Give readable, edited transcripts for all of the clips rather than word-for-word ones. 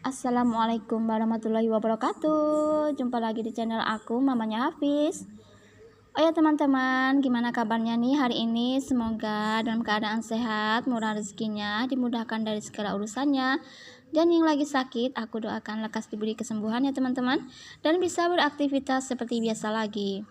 Assalamualaikum warahmatullahi wabarakatuh. Jumpa lagi di channel aku, mamanya Hafiz. Oh ya teman-teman, gimana kabarnya nih hari ini? Semoga dalam keadaan sehat, murah rezekinya, dimudahkan dari segala urusannya. Dan yang lagi sakit, aku doakan lekas diberi kesembuhan ya teman-teman, dan bisa beraktivitas seperti biasa lagi.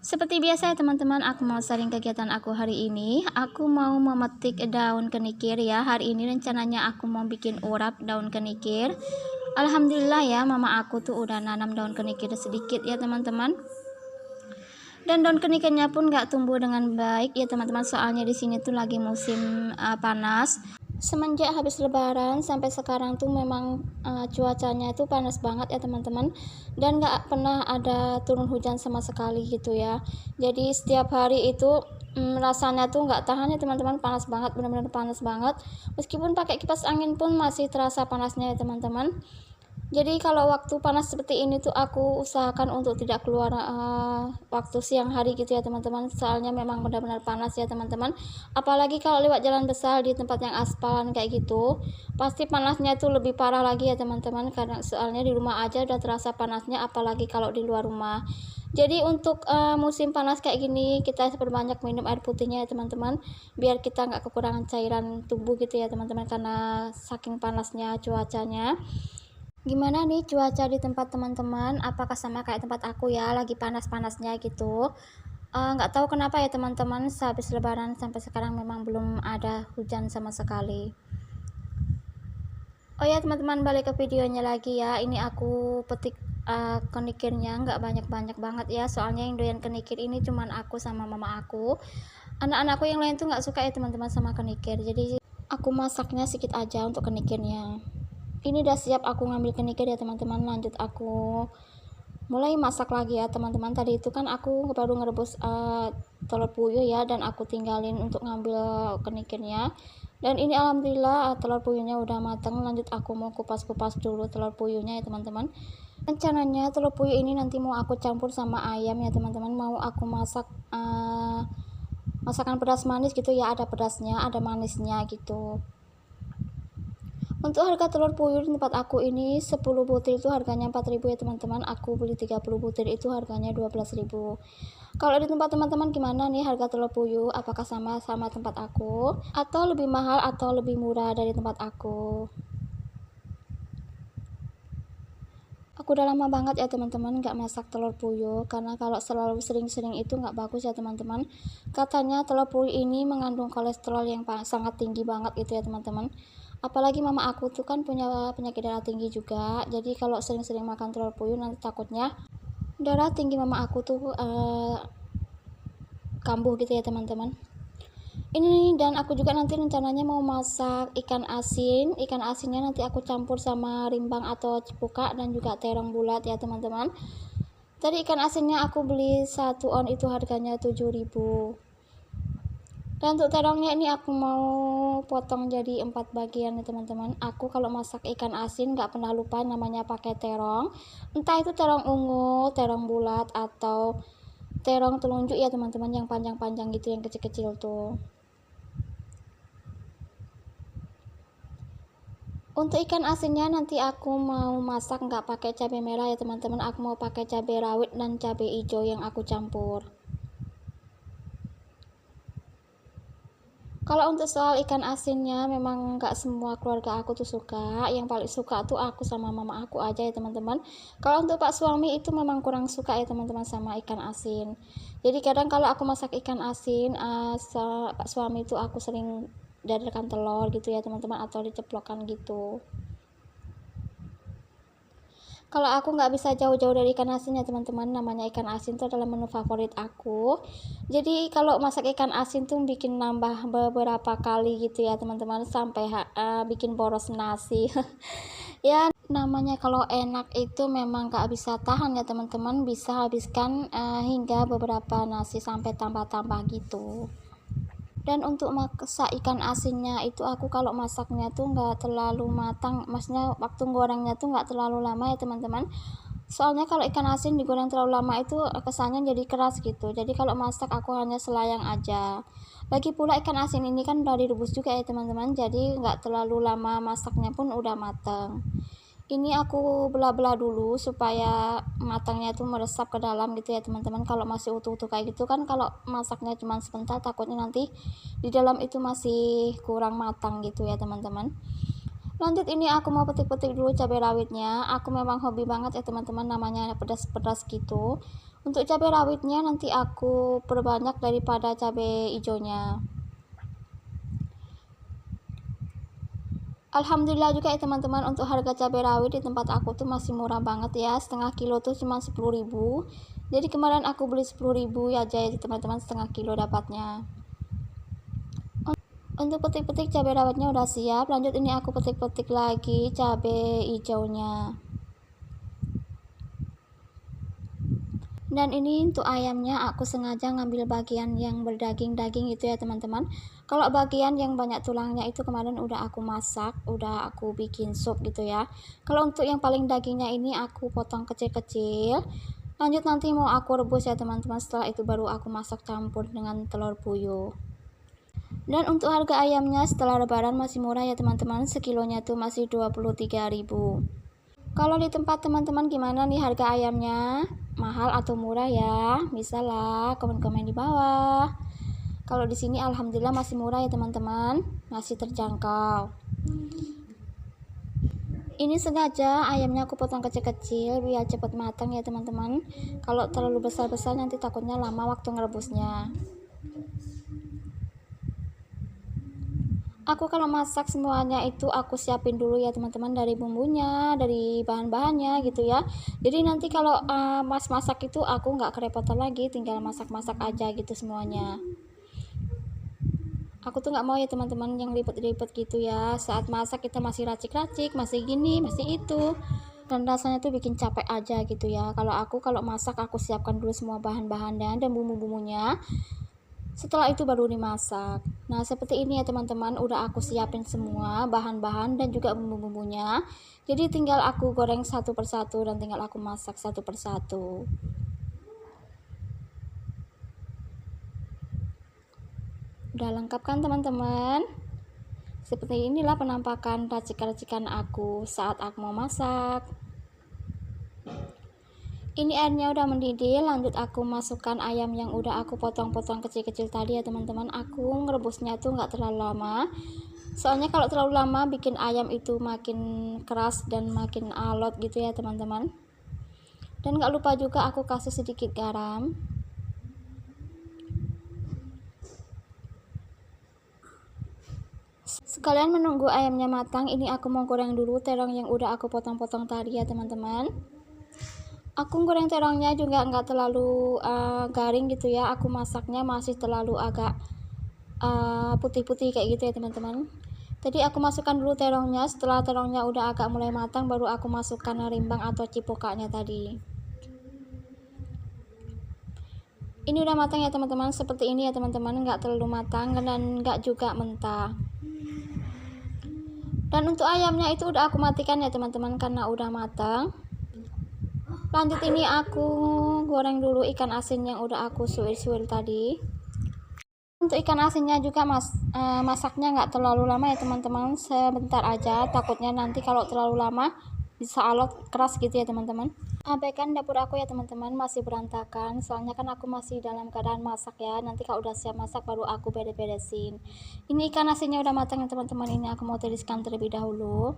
Seperti biasa ya teman-teman, aku mau sharing kegiatan aku hari ini. Aku mau memetik daun kenikir ya. Hari ini rencananya aku mau bikin urap daun kenikir. Alhamdulillah ya, mama aku tuh udah nanam daun kenikir sedikit ya teman-teman. Dan daun kenikirnya pun gak tumbuh dengan baik ya teman-teman. Soalnya di sini tuh lagi musim panas. Semenjak habis lebaran sampai sekarang tuh memang cuacanya itu panas banget ya teman-teman, dan gak pernah ada turun hujan sama sekali gitu ya. Jadi setiap hari itu rasanya tuh nggak tahan ya teman-teman, panas banget, benar-benar panas banget. Meskipun pakai kipas angin pun masih terasa panasnya ya teman-teman. Jadi kalau waktu panas seperti ini tuh aku usahakan untuk tidak keluar waktu siang hari gitu ya teman-teman. Soalnya memang benar-benar panas ya teman-teman. Apalagi kalau lewat jalan besar di tempat yang aspalan kayak gitu, pasti panasnya itu lebih parah lagi ya teman-teman. Karena soalnya di rumah aja udah terasa panasnya, apalagi kalau di luar rumah. Jadi untuk musim panas kayak gini, kita perbanyak minum air putihnya ya teman-teman, biar kita nggak kekurangan cairan tubuh gitu ya teman-teman, karena saking panasnya cuacanya. Gimana nih cuaca di tempat teman-teman? Apakah sama kayak tempat aku ya, lagi panas-panasnya gitu? Nggak tahu kenapa ya teman-teman, sehabis lebaran sampai sekarang memang belum ada hujan sama sekali. Oh ya teman-teman, balik ke videonya lagi ya. Ini aku petik kenikirnya, nggak banyak-banyak banget ya. Soalnya yang doyan kenikir ini cuman aku sama mama aku. Anak-anakku yang lain tuh nggak suka ya teman-teman sama kenikir. Jadi aku masaknya sedikit aja untuk kenikirnya. Ini udah siap aku ngambil kenikir ya teman-teman. Lanjut aku mulai masak lagi ya teman-teman. Tadi itu kan aku baru ngerebus telur puyuh ya, dan aku tinggalin untuk ngambil kenikirnya. Dan ini alhamdulillah telur puyuhnya udah matang. Lanjut aku mau kupas-kupas dulu telur puyuhnya ya teman-teman. Rencananya telur puyuh ini nanti mau aku campur sama ayam ya teman-teman. Mau aku masak masakan pedas manis gitu ya, ada pedasnya ada manisnya gitu. Untuk harga telur puyuh di tempat aku ini 10 butir itu harganya 4.000 ya teman-teman. Aku beli 30 butir itu harganya 12.000. Kalau di tempat teman-teman gimana nih harga telur puyuh? Apakah sama tempat aku, atau lebih mahal atau lebih murah dari tempat aku? Aku udah lama banget ya teman-teman nggak masak telur puyuh, karena kalau selalu sering-sering itu nggak bagus ya teman-teman. Katanya telur puyuh ini mengandung kolesterol yang sangat tinggi banget itu ya teman-teman. Apalagi mama aku tuh kan punya penyakit darah tinggi juga. Jadi kalau sering-sering makan telur puyuh nanti takutnya darah tinggi mama aku tuh kambuh gitu ya teman-teman. Ini dan aku juga nanti rencananya mau masak ikan asin. Ikan asinnya nanti aku campur sama rimbang atau cipuka dan juga terong bulat ya teman-teman. Tadi ikan asinnya aku beli 1 on itu harganya 7.000. Dan untuk terongnya ini aku mau potong jadi 4 bagian ya teman-teman. Aku kalau masak ikan asin nggak pernah lupa namanya pakai terong. Entah itu terong ungu, terong bulat, atau terong telunjuk ya teman-teman, yang panjang-panjang gitu, yang kecil-kecil tuh. Untuk ikan asinnya nanti aku mau masak nggak pakai cabai merah ya teman-teman. Aku mau pakai cabai rawit dan cabai hijau yang aku campur. Kalau untuk soal ikan asinnya memang nggak semua keluarga aku tuh suka. Yang paling suka tuh aku sama mama aku aja ya teman-teman. Kalau untuk pak suami itu memang kurang suka ya teman-teman sama ikan asin. Jadi kadang kalau aku masak ikan asin, pak suami itu aku sering dadarkan telur gitu ya teman-teman, atau diceplokkan gitu. Kalau aku nggak bisa jauh-jauh dari ikan asin ya teman-teman, namanya ikan asin itu adalah menu favorit aku. Jadi kalau masak ikan asin tuh bikin nambah beberapa kali gitu ya teman-teman, sampai bikin boros nasi. Ya namanya kalau enak itu memang nggak bisa tahan ya teman-teman, bisa habiskan hingga beberapa nasi sampai tambah-tambah gitu. Dan untuk masak ikan asinnya itu aku kalau masaknya tuh nggak terlalu matang, maksudnya waktu gorengnya tuh nggak terlalu lama ya teman-teman. Soalnya kalau ikan asin digoreng terlalu lama itu kesannya jadi keras gitu. Jadi kalau masak aku hanya selayang aja. Lagi pula ikan asin ini kan udah direbus juga ya teman-teman, jadi nggak terlalu lama masaknya pun udah matang. Ini aku belah-belah dulu supaya matangnya itu meresap ke dalam gitu ya teman-teman. Kalau masih utuh-utuh kayak gitu kan, kalau masaknya cuma sebentar takutnya nanti di dalam itu masih kurang matang gitu ya teman-teman. Lanjut, ini aku mau petik-petik dulu cabai rawitnya. Aku memang hobi banget ya teman-teman, namanya pedas-pedas gitu. Untuk cabai rawitnya nanti aku perbanyak daripada cabai hijaunya. Alhamdulillah juga ya teman-teman, untuk harga cabai rawit di tempat aku tuh masih murah banget ya. Setengah kilo tuh cuma 10.000. Jadi kemarin aku beli 10.000 ya aja ya teman-teman, setengah kilo dapatnya. Untuk petik-petik cabai rawitnya udah siap. Lanjut, ini aku petik-petik lagi cabai hijaunya. Dan ini untuk ayamnya aku sengaja ngambil bagian yang berdaging-daging itu ya teman-teman. Kalau bagian yang banyak tulangnya itu kemarin udah aku masak, udah aku bikin sup gitu ya. Kalau untuk yang paling dagingnya ini aku potong kecil-kecil. Lanjut, nanti mau aku rebus ya teman-teman. Setelah itu baru aku masak campur dengan telur puyuh. Dan untuk harga ayamnya setelah lebaran masih murah ya teman-teman. Sekilonya tuh masih 23.000. Kalau di tempat teman-teman gimana nih harga ayamnya? Mahal atau murah ya? Bisa lah komen-komen di bawah. Kalau di sini alhamdulillah masih murah ya teman-teman, masih terjangkau. Ini sengaja ayamnya aku potong kecil-kecil biar cepat matang ya teman-teman. Kalau terlalu besar-besar nanti takutnya lama waktu ngerebusnya. Aku kalau masak semuanya itu aku siapin dulu ya teman-teman, dari bumbunya, dari bahan-bahannya gitu ya. Jadi nanti kalau mas masak itu aku nggak kerepotan lagi, tinggal masak-masak aja gitu semuanya. Aku tuh nggak mau ya teman-teman yang ribet-ribet gitu ya. Saat masak kita masih racik-racik, masih gini, masih itu. Dan rasanya tuh bikin capek aja gitu ya. Kalau masak aku siapkan dulu semua bahan-bahannya dan bumbu-bumbunya. Setelah itu baru dimasak. Nah seperti ini ya teman-teman, udah aku siapin semua bahan-bahan dan juga bumbu-bumbunya. Jadi tinggal aku goreng satu persatu dan tinggal aku masak satu persatu. Udah lengkap kan teman-teman? Seperti inilah penampakan racikan-racikan aku saat aku mau masak. Ini airnya udah mendidih. Lanjut aku masukkan ayam yang udah aku potong-potong kecil-kecil tadi ya teman-teman. Aku ngerebusnya tuh nggak terlalu lama, soalnya kalau terlalu lama bikin ayam itu makin keras dan makin alot gitu ya teman-teman. Dan nggak lupa juga aku kasih sedikit garam. Sekalian menunggu ayamnya matang, ini aku mau goreng dulu terong yang udah aku potong-potong tadi ya teman-teman. Aku goreng terongnya juga nggak terlalu garing gitu ya. Aku masaknya masih terlalu agak putih-putih kayak gitu ya teman-teman. Tadi aku masukkan dulu terongnya. Setelah terongnya udah agak mulai matang, baru aku masukkan rimbang atau cipokanya tadi. Ini udah matang ya teman-teman, seperti ini ya teman-teman, nggak terlalu matang dan nggak juga mentah. Dan untuk ayamnya itu udah aku matikan ya teman-teman karena udah matang. Lanjut, ini aku goreng dulu ikan asin yang udah aku suir-suir tadi. Untuk ikan asinnya juga masaknya nggak terlalu lama ya teman-teman, sebentar aja, takutnya nanti kalau terlalu lama bisa alot keras gitu ya teman-teman. Abaikan dapur aku ya teman-teman, masih berantakan soalnya kan aku masih dalam keadaan masak ya. Nanti kalau udah siap masak baru aku beres-beresin. Ini ikan asinnya udah matang ya teman-teman, ini aku mau tiriskan terlebih dahulu.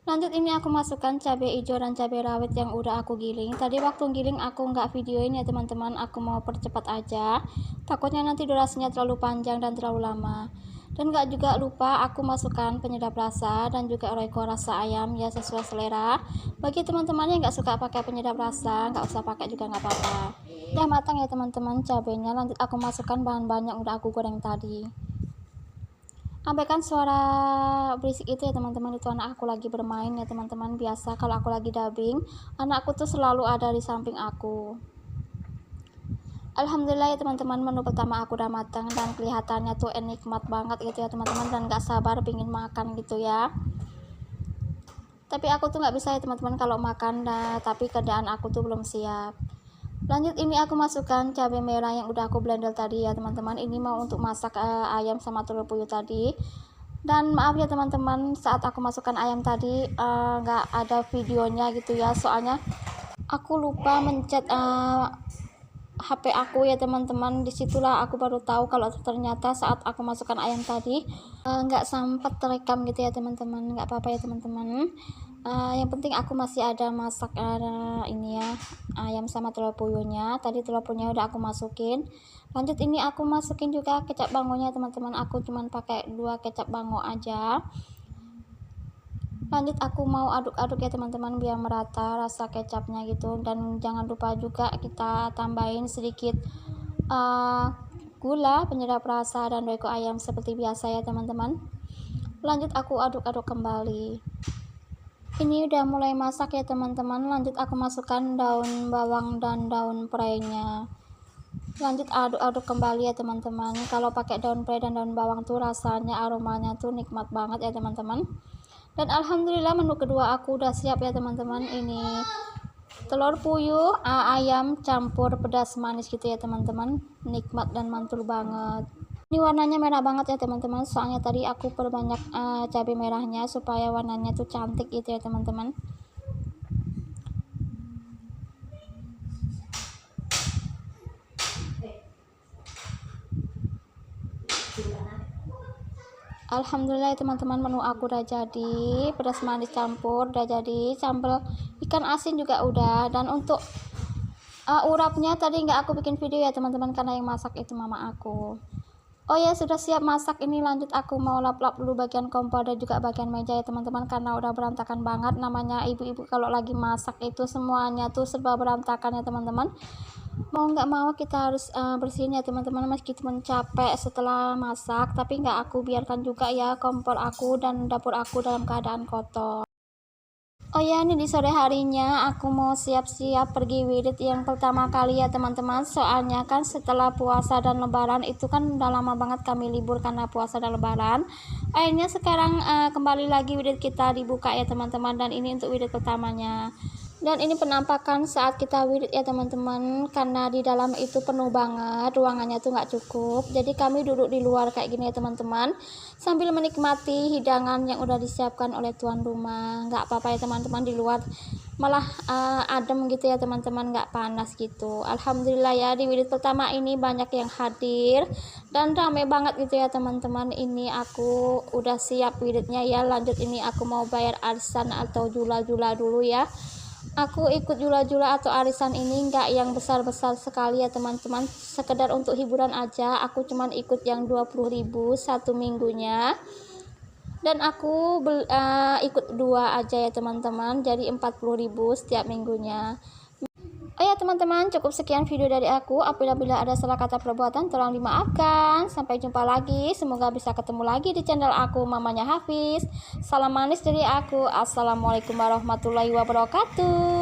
Lanjut, ini aku masukkan cabai hijau dan cabai rawit yang udah aku giling. Tadi waktu giling aku nggak videoin ya teman-teman, aku mau percepat aja. Takutnya nanti durasinya terlalu panjang dan terlalu lama. Dan nggak juga lupa aku masukkan penyedap rasa dan juga royco rasa ayam ya, sesuai selera. Bagi teman-teman yang nggak suka pakai penyedap rasa, nggak usah pakai juga nggak apa-apa. Udah matang ya teman-teman cabenya. Lanjut aku masukkan bahan-bahan yang udah aku goreng tadi. Abaikan suara berisik itu ya teman-teman, itu anak aku lagi bermain ya teman-teman. Biasa kalau aku lagi dubbing, anakku tuh selalu ada di samping aku. Alhamdulillah ya teman-teman, menu pertama aku udah matang dan kelihatannya tuh nikmat banget gitu ya teman-teman, dan gak sabar pingin makan gitu ya. Tapi aku tuh nggak bisa ya teman-teman kalau makan dah, tapi keadaan aku tuh belum siap. Lanjut ini aku masukkan cabai merah yang udah aku blender tadi ya teman-teman. Ini mau untuk masak ayam sama telur puyuh tadi. Dan maaf ya teman-teman, saat aku masukkan ayam tadi nggak ada videonya gitu ya, soalnya aku lupa mencet HP aku ya teman-teman. Disitulah aku baru tahu kalau ternyata saat aku masukkan ayam tadi nggak sempat terekam gitu ya teman-teman. Nggak apa-apa ya teman-teman. Yang penting aku masih ada masak ini ya, ayam sama telur puyuhnya. Tadi telur puyuhnya udah aku masukin. Lanjut ini aku masukin juga kecap bangonya teman-teman. Aku cuman pakai 2 kecap bango aja. Lanjut aku mau aduk-aduk ya teman-teman biar merata rasa kecapnya gitu. Dan jangan lupa juga kita tambahin sedikit gula penyedap rasa dan royco ayam seperti biasa ya teman-teman. Lanjut aku aduk-aduk kembali. Ini udah mulai masak ya teman-teman. Lanjut aku masukkan daun bawang dan daun prei-nya. Lanjut aduk-aduk kembali ya teman-teman. Kalau pakai daun prei dan daun bawang tuh rasanya aromanya tuh nikmat banget ya teman-teman. Dan alhamdulillah menu kedua aku udah siap ya teman-teman. Ini telur puyuh ayam campur pedas manis gitu ya teman-teman. Nikmat dan mantul banget. Ini warnanya merah banget ya teman-teman, soalnya tadi aku perbanyak cabai merahnya supaya warnanya tuh cantik gitu ya teman-teman. Alhamdulillah ya teman-teman, menu aku udah jadi, pedas manis campur udah jadi, sambal ikan asin juga udah. Dan untuk urapnya tadi nggak aku bikin video ya teman-teman, karena yang masak itu mama aku. Oh ya, sudah siap masak. Ini lanjut aku mau lap-lap dulu bagian kompor dan juga bagian meja ya teman-teman, karena udah berantakan banget. Namanya ibu-ibu kalau lagi masak itu semuanya tuh serba berantakan ya teman-teman. Mau nggak mau kita harus bersihin ya teman-teman, meskipun capek setelah masak, tapi nggak aku biarkan juga ya kompor aku dan dapur aku dalam keadaan kotor. Oh ya, ini di sore harinya aku mau siap-siap pergi wirid yang pertama kali ya teman-teman. Soalnya kan setelah puasa dan lebaran itu kan udah lama banget kami libur karena puasa dan lebaran. Akhirnya sekarang kembali lagi wirid kita dibuka ya teman-teman. Dan ini untuk wirid pertamanya. Dan ini penampakan saat kita wirid ya teman-teman, karena di dalam itu penuh banget, ruangannya tuh nggak cukup. Jadi kami duduk di luar kayak gini ya teman-teman, sambil menikmati hidangan yang udah disiapkan oleh tuan rumah. Nggak apa-apa ya teman-teman, di luar malah adem gitu ya teman-teman, nggak panas gitu. Alhamdulillah ya, di wirid pertama ini banyak yang hadir dan rame banget gitu ya teman-teman. Ini aku udah siap wiridnya ya. Lanjut ini aku mau bayar arisan atau jula-jula dulu ya. Aku ikut jula-jula atau arisan ini nggak yang besar-besar sekali ya teman-teman, sekedar untuk hiburan aja. Aku cuman ikut yang 20.000 satu minggunya, dan aku ikut 2 aja ya teman-teman, jadi 40.000 setiap minggunya. Oh ya teman-teman, cukup sekian video dari aku. Apabila ada salah kata perbuatan tolong dimaafkan. Sampai jumpa lagi, semoga bisa ketemu lagi di channel aku, mamanya Hafiz. Salam manis dari aku. Assalamualaikum warahmatullahi wabarakatuh.